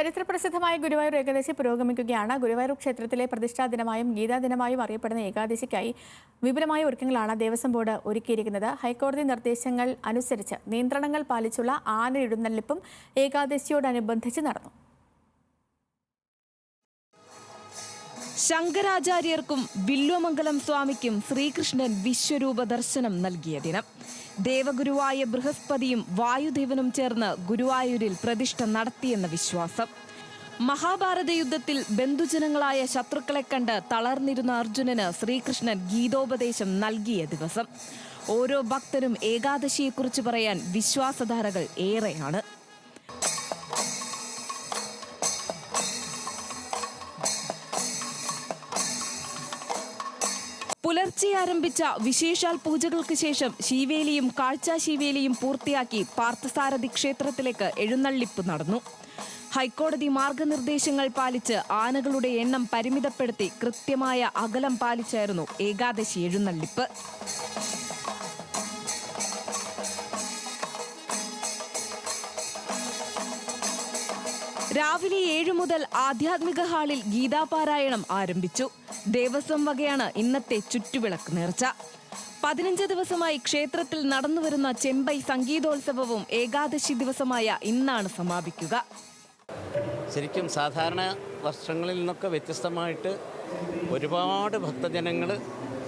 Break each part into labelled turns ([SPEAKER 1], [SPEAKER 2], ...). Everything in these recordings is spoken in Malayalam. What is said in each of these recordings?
[SPEAKER 1] ചരിത്രപ്രസിദ്ധമായ ഗുരുവായൂർ ഏകാദശി പുരോഗമിക്കുകയാണ്. ഗുരുവായൂർ ക്ഷേത്രത്തിലെ പ്രതിഷ്ഠാ ദിനമായും ഗീതാ ദിനമായും അറിയപ്പെടുന്ന ഏകാദശിക്കായി വിപുലമായ ഒരുക്കങ്ങളാണ് ദേവസ്വം ബോർഡ് ഒരുക്കിയിരിക്കുന്നത്. ഹൈക്കോടതി നിർദ്ദേശങ്ങൾ അനുസരിച്ച് നിയന്ത്രണങ്ങൾ പാലിച്ചുള്ള ആന എഴുന്നള്ളിപ്പും ഏകാദശിയോടനുബന്ധിച്ച് നടന്നു.
[SPEAKER 2] ശങ്കരാചാര്യർക്കും വില്വമംഗലം സ്വാമിക്കും ശ്രീകൃഷ്ണൻ വിശ്വരൂപ ദർശനം നൽകിയ ദിനം. ദേവഗുരുവായ ബൃഹസ്പതിയും വായുദേവനും ചേർന്ന് ഗുരുവായൂരിൽ പ്രതിഷ്ഠ നടത്തിയെന്ന വിശ്വാസം. മഹാഭാരത യുദ്ധത്തിൽ ബന്ധുജനങ്ങളായ ശത്രുക്കളെ കണ്ട് തളർന്നിരുന്ന അർജുനന് ശ്രീകൃഷ്ണൻ ഗീതോപദേശം നൽകിയ ദിവസം. ഓരോ ഭക്തരും ഏകാദശിയെക്കുറിച്ച് പറയാൻ വിശ്വാസധാരകൾ ഏറെയാണ്. പുലർച്ചെ ആരംഭിച്ച വിശേഷാൽ പൂജകൾക്ക് ശേഷം ശീവേലിയും കാഴ്ചാശീവേലിയും പൂർത്തിയാക്കി പാർത്ഥസാരഥി ക്ഷേത്രത്തിലേക്ക് എഴുന്നള്ളിപ്പ് നടന്നു. ഹൈക്കോടതി മാർഗനിർദ്ദേശങ്ങൾ പാലിച്ച് ആനകളുടെ എണ്ണം പരിമിതപ്പെടുത്തി കൃത്യമായ അകലം പാലിച്ചായിരുന്നു ഏകാദശി എഴുന്നള്ളിപ്പ്. രാവിലെ 7 മുതൽ ആധ്യാത്മിക ഹാളിൽ ഗീതാപാരായണം ആരംഭിച്ചു. ദേവസ്വം വകയാണ് ഇന്നത്തെ ചുറ്റുവിളക്ക് നേർച്ച. 15 ദിവസമായി ക്ഷേത്രത്തിൽ നടന്നുവരുന്ന ചെമ്പൈ സംഗീതോത്സവവും ഏകാദശി ദിവസമായ ഇന്നാണ് സമാപിക്കുക.
[SPEAKER 3] ശരിക്കും സാധാരണ വർഷങ്ങളിൽ നിന്നൊക്കെ വ്യത്യസ്തമായിട്ട് ഒരുപാട് ഭക്തജനങ്ങൾ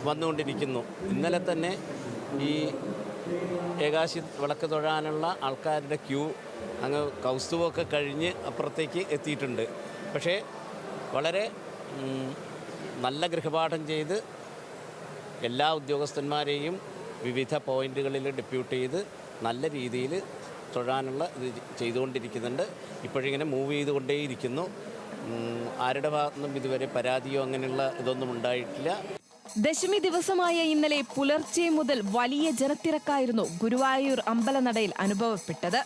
[SPEAKER 3] വന്നുകൊണ്ടിരിക്കുന്നു. ഇന്നലെ തന്നെ ഈ ഏകാദശി വിളക്ക് തൊഴാനുള്ള ആൾക്കാരുടെ ക്യൂ അങ്ങ് കൗസ്തുവമൊക്കെ കഴിഞ്ഞ് അപ്പുറത്തേക്ക് എത്തിയിട്ടുണ്ട്. പക്ഷേ വളരെ നല്ല ഗൃഹപാഠം ചെയ്ത് എല്ലാ ഉദ്യോഗസ്ഥന്മാരെയും വിവിധ പോയിന്റുകളിൽ ഡെപ്യൂട്ട് ചെയ്ത് നല്ല രീതിയിൽ തൊഴാനുള്ള ഇത് ചെയ്തുകൊണ്ടിരിക്കുന്നുണ്ട്. ഇപ്പോഴിങ്ങനെ മൂവ് ചെയ്തുകൊണ്ടേയിരിക്കുന്നു. ആരുടെ ഭാഗത്തുനിന്നും ഇതുവരെ പരാതിയോ അങ്ങനെയുള്ള ഇതൊന്നും ഉണ്ടായിട്ടില്ല.
[SPEAKER 2] ദശമി ദിവസമായ ഇന്നലെ പുലർച്ചെ മുതൽ വലിയ ജനത്തിരക്കായിരുന്നു ഗുരുവായൂർ അമ്പലനടയിൽ അനുഭവപ്പെട്ടത്.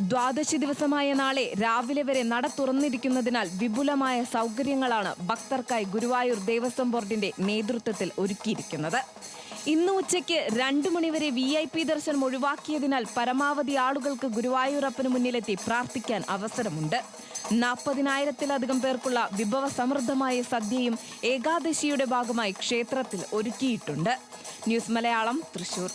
[SPEAKER 2] ദ്വാദശി ദിവസമായ നാളെ രാവിലെ വരെ നട തുറന്നിരിക്കുന്നതിനാൽ വിപുലമായ സൗകര്യങ്ങളാണ് ഭക്തർക്കായി ഗുരുവായൂർ ദേവസ്വം ബോർഡിന്റെ നേതൃത്വത്തിൽ ഒരുക്കിയിരിക്കുന്നത്. ഇന്ന് ഉച്ചയ്ക്ക് 2 മണിവരെ VIP ദർശനം ഒഴിവാക്കിയതിനാൽ പരമാവധി ആളുകൾക്ക് ഗുരുവായൂരപ്പന് മുന്നിലെത്തി പ്രാർത്ഥിക്കാൻ അവസരമുണ്ട്. 40,000-ത്തിലധികം പേർക്കുള്ള വിഭവസമൃദ്ധമായ സദ്യയും ഏകാദശിയുടെ ഭാഗമായി ക്ഷേത്രത്തിൽ ഒരുക്കിയിട്ടുണ്ട്. ന്യൂസ് മലയാളം, തൃശൂർ.